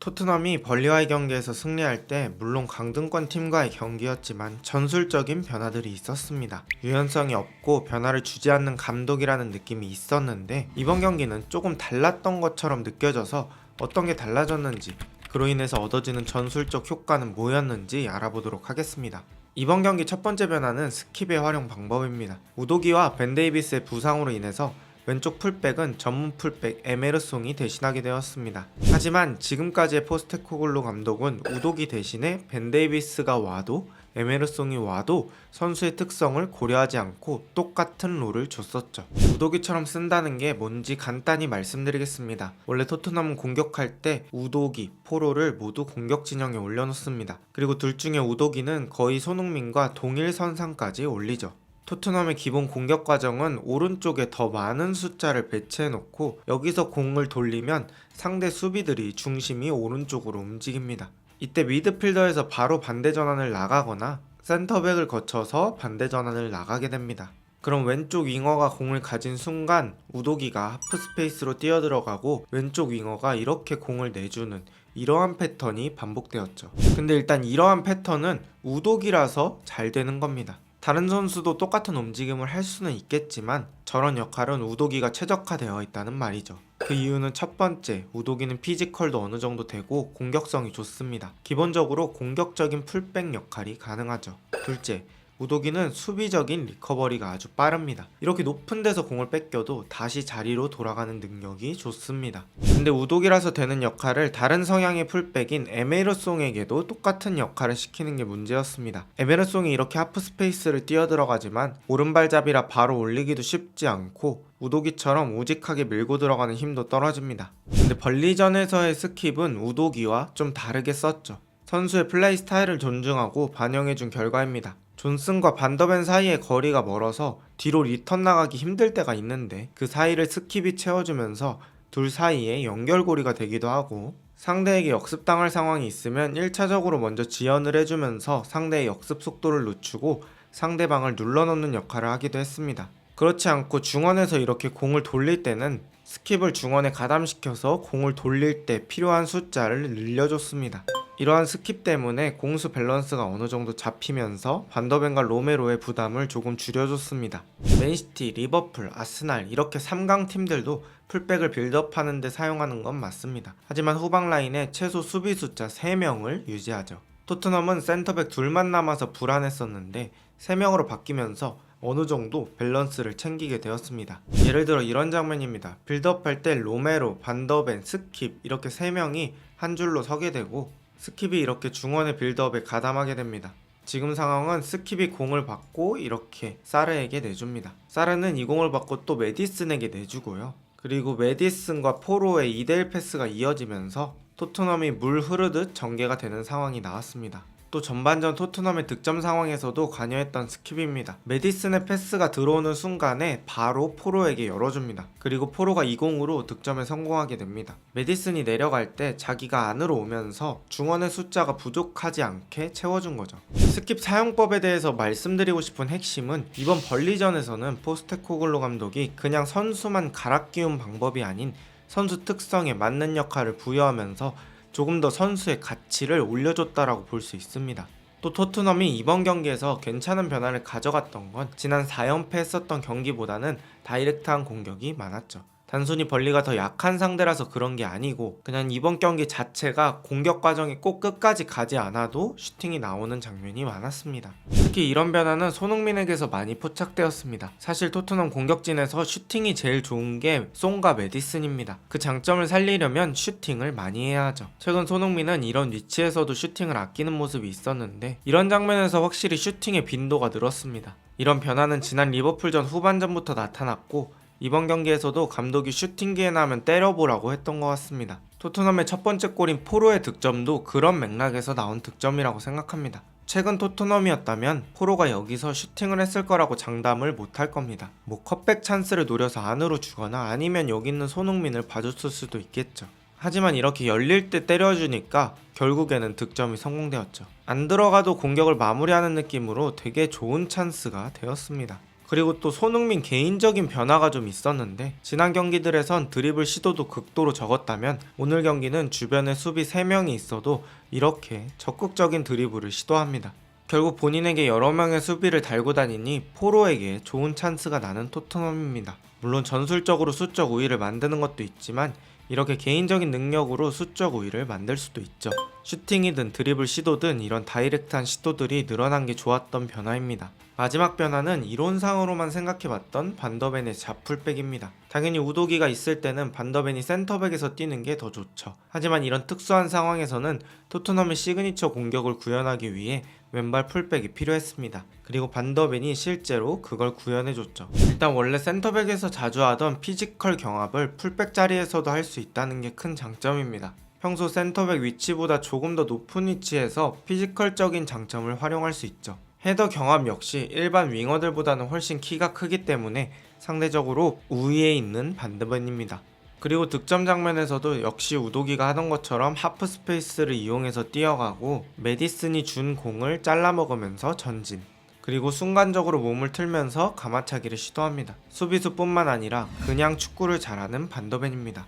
토트넘이 벌리와의 경기에서 승리할 때 물론 강등권 팀과의 경기였지만 전술적인 변화들이 있었습니다. 유연성이 없고 변화를 주지 않는 감독이라는 느낌이 있었는데 이번 경기는 조금 달랐던 것처럼 느껴져서 어떤 게 달라졌는지, 그로 인해서 얻어지는 전술적 효과는 뭐였는지 알아보도록 하겠습니다. 이번 경기 첫 번째 변화는 스킵의 활용 방법입니다. 우도기와 벤 데이비스의 부상으로 인해서 왼쪽 풀백은 전문 풀백 에메르송이 대신하게 되었습니다. 하지만 지금까지의 포스테코글루 감독은 우도기 대신에 벤 데이비스가 와도 에메르송이 와도 선수의 특성을 고려하지 않고 똑같은 롤을 줬었죠. 우도기처럼 쓴다는 게 뭔지 간단히 말씀드리겠습니다. 원래 토트넘은 공격할 때 우도기, 포로를 모두 공격 진영에 올려놓습니다. 그리고 둘 중에 우도기는 거의 손흥민과 동일 선상까지 올리죠. 토트넘의 기본 공격 과정은 오른쪽에 더 많은 숫자를 배치해놓고 여기서 공을 돌리면 상대 수비들이 중심이 오른쪽으로 움직입니다. 이때 미드필더에서 바로 반대 전환을 나가거나 센터백을 거쳐서 반대 전환을 나가게 됩니다. 그럼 왼쪽 윙어가 공을 가진 순간 우도기가 하프 스페이스로 뛰어들어가고 왼쪽 윙어가 이렇게 공을 내주는 이러한 패턴이 반복되었죠. 근데 일단 이러한 패턴은 우도기라서 잘 되는 겁니다. 다른 선수도 똑같은 움직임을 할 수는 있겠지만 저런 역할은 우도기가 최적화되어 있다는 말이죠. 그 이유는 첫 번째, 우도기는 피지컬도 어느 정도 되고 공격성이 좋습니다. 기본적으로 공격적인 풀백 역할이 가능하죠. 둘째, 우도기는 수비적인 리커버리가 아주 빠릅니다. 이렇게 높은 데서 공을 뺏겨도 다시 자리로 돌아가는 능력이 좋습니다. 근데 우도기라서 되는 역할을 다른 성향의 풀백인 에메르송에게도 똑같은 역할을 시키는 게 문제였습니다. 에메르송이 이렇게 하프 스페이스를 뛰어들어가지만 오른발잡이라 바로 올리기도 쉽지 않고 우도기처럼 우직하게 밀고 들어가는 힘도 떨어집니다. 근데 벌리전에서의 스킵은 우도기와 좀 다르게 썼죠. 선수의 플레이 스타일을 존중하고 반영해준 결과입니다. 존슨과 반더벤 사이의 거리가 멀어서 뒤로 리턴 나가기 힘들 때가 있는데 그 사이를 스킵이 채워주면서 둘 사이에 연결고리가 되기도 하고, 상대에게 역습당할 상황이 있으면 1차적으로 먼저 지연을 해주면서 상대의 역습 속도를 늦추고 상대방을 눌러놓는 역할을 하기도 했습니다. 그렇지 않고 중원에서 이렇게 공을 돌릴 때는 스킵을 중원에 가담시켜서 공을 돌릴 때 필요한 숫자를 늘려줬습니다. 이러한 스킵 때문에 공수 밸런스가 어느 정도 잡히면서 반더벤과 로메로의 부담을 조금 줄여줬습니다. 맨시티, 리버풀, 아스날 이렇게 3강 팀들도 풀백을 빌드업하는 데 사용하는 건 맞습니다. 하지만 후방 라인에 최소 수비 숫자 3명을 유지하죠. 토트넘은 센터백 둘만 남아서 불안했었는데 3명으로 바뀌면서 어느 정도 밸런스를 챙기게 되었습니다. 예를 들어 이런 장면입니다. 빌드업할 때 로메로, 반더벤, 스킵 이렇게 3명이 한 줄로 서게 되고 스킵이 이렇게 중원의 빌드업에 가담하게 됩니다. 지금 상황은 스킵이 공을 받고 이렇게 사르에게 내줍니다. 사르는 이 공을 받고 또 메디슨에게 내주고요. 그리고 메디슨과 포로의 2대1 패스가 이어지면서 토트넘이 물 흐르듯 전개가 되는 상황이 나왔습니다. 또 전반전 토트넘의 득점 상황에서도 관여했던 스킵입니다. 메디슨의 패스가 들어오는 순간에 바로 포로에게 열어줍니다. 그리고 포로가 이 공으로 득점에 성공하게 됩니다. 메디슨이 내려갈 때 자기가 안으로 오면서 중원의 숫자가 부족하지 않게 채워준 거죠. 스킵 사용법에 대해서 말씀드리고 싶은 핵심은 이번 벌리전에서는 포스테코글루 감독이 그냥 선수만 갈아 끼운 방법이 아닌 선수 특성에 맞는 역할을 부여하면서 조금 더 선수의 가치를 올려줬다라고 볼 수 있습니다. 또 토트넘이 이번 경기에서 괜찮은 변화를 가져갔던 건 지난 4연패 했었던 경기보다는 다이렉트한 공격이 많았죠. 단순히 벌리가 더 약한 상대라서 그런 게 아니고 그냥 이번 경기 자체가 공격 과정이 꼭 끝까지 가지 않아도 슈팅이 나오는 장면이 많았습니다. 특히 이런 변화는 손흥민에게서 많이 포착되었습니다. 사실 토트넘 공격진에서 슈팅이 제일 좋은 게 송과 메디슨입니다. 그 장점을 살리려면 슈팅을 많이 해야 하죠. 최근 손흥민은 이런 위치에서도 슈팅을 아끼는 모습이 있었는데 이런 장면에서 확실히 슈팅의 빈도가 늘었습니다. 이런 변화는 지난 리버풀전 후반전부터 나타났고 이번 경기에서도 감독이 슈팅 기회 나면 때려보라고 했던 것 같습니다. 토트넘의 첫 번째 골인 포로의 득점도 그런 맥락에서 나온 득점이라고 생각합니다. 최근 토트넘이었다면 포로가 여기서 슈팅을 했을 거라고 장담을 못할 겁니다. 컷백 찬스를 노려서 안으로 주거나 아니면 여기 있는 손흥민을 봐줬을 수도 있겠죠. 하지만 이렇게 열릴 때 때려주니까 결국에는 득점이 성공되었죠. 안 들어가도 공격을 마무리하는 느낌으로 되게 좋은 찬스가 되었습니다. 그리고 또 손흥민 개인적인 변화가 좀 있었는데 지난 경기들에선 드리블 시도도 극도로 적었다면 오늘 경기는 주변에 수비 3명이 있어도 이렇게 적극적인 드리블을 시도합니다. 결국 본인에게 여러 명의 수비를 달고 다니니 포로에게 좋은 찬스가 나는 토트넘입니다. 물론 전술적으로 수적 우위를 만드는 것도 있지만 이렇게 개인적인 능력으로 수적 우위를 만들 수도 있죠. 슈팅이든 드리블 시도든 이런 다이렉트한 시도들이 늘어난 게 좋았던 변화입니다. 마지막 변화는 이론상으로만 생각해봤던 반더벤의 잡풀백입니다. 당연히 우도기가 있을 때는 반더벤이 센터백에서 뛰는 게 더 좋죠. 하지만 이런 특수한 상황에서는 토트넘의 시그니처 공격을 구현하기 위해 왼발 풀백이 필요했습니다. 그리고 반더벤이 실제로 그걸 구현해줬죠. 일단 원래 센터백에서 자주 하던 피지컬 경합을 풀백 자리에서도 할 수 있다는 게 큰 장점입니다. 평소 센터백 위치보다 조금 더 높은 위치에서 피지컬적인 장점을 활용할 수 있죠. 헤더 경합 역시 일반 윙어들보다는 훨씬 키가 크기 때문에 상대적으로 우위에 있는 반더벤입니다. 그리고 득점 장면에서도 역시 우도기가 하던 것처럼 하프 스페이스를 이용해서 뛰어가고 메디슨이 준 공을 잘라먹으면서 전진, 그리고 순간적으로 몸을 틀면서 가마차기를 시도합니다. 수비수뿐만 아니라 그냥 축구를 잘하는 반더벤입니다.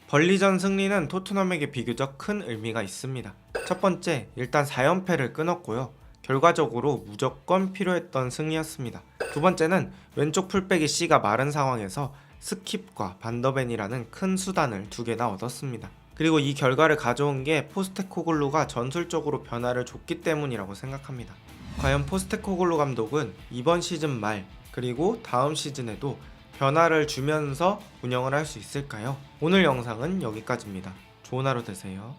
벌리전 승리는 토트넘에게 비교적 큰 의미가 있습니다. 첫 번째, 일단 4연패를 끊었고요. 결과적으로 무조건 필요했던 승리였습니다. 두 번째는 왼쪽 풀백이 C가 마른 상황에서 스킵과 반더벤이라는 큰 수단을 2개나 얻었습니다. 그리고 이 결과를 가져온 게 포스테코글루가 전술적으로 변화를 줬기 때문이라고 생각합니다. 과연 포스테코글루 감독은 이번 시즌 말 그리고 다음 시즌에도 변화를 주면서 운영을 할 수 있을까요? 오늘 영상은 여기까지입니다. 좋은 하루 되세요.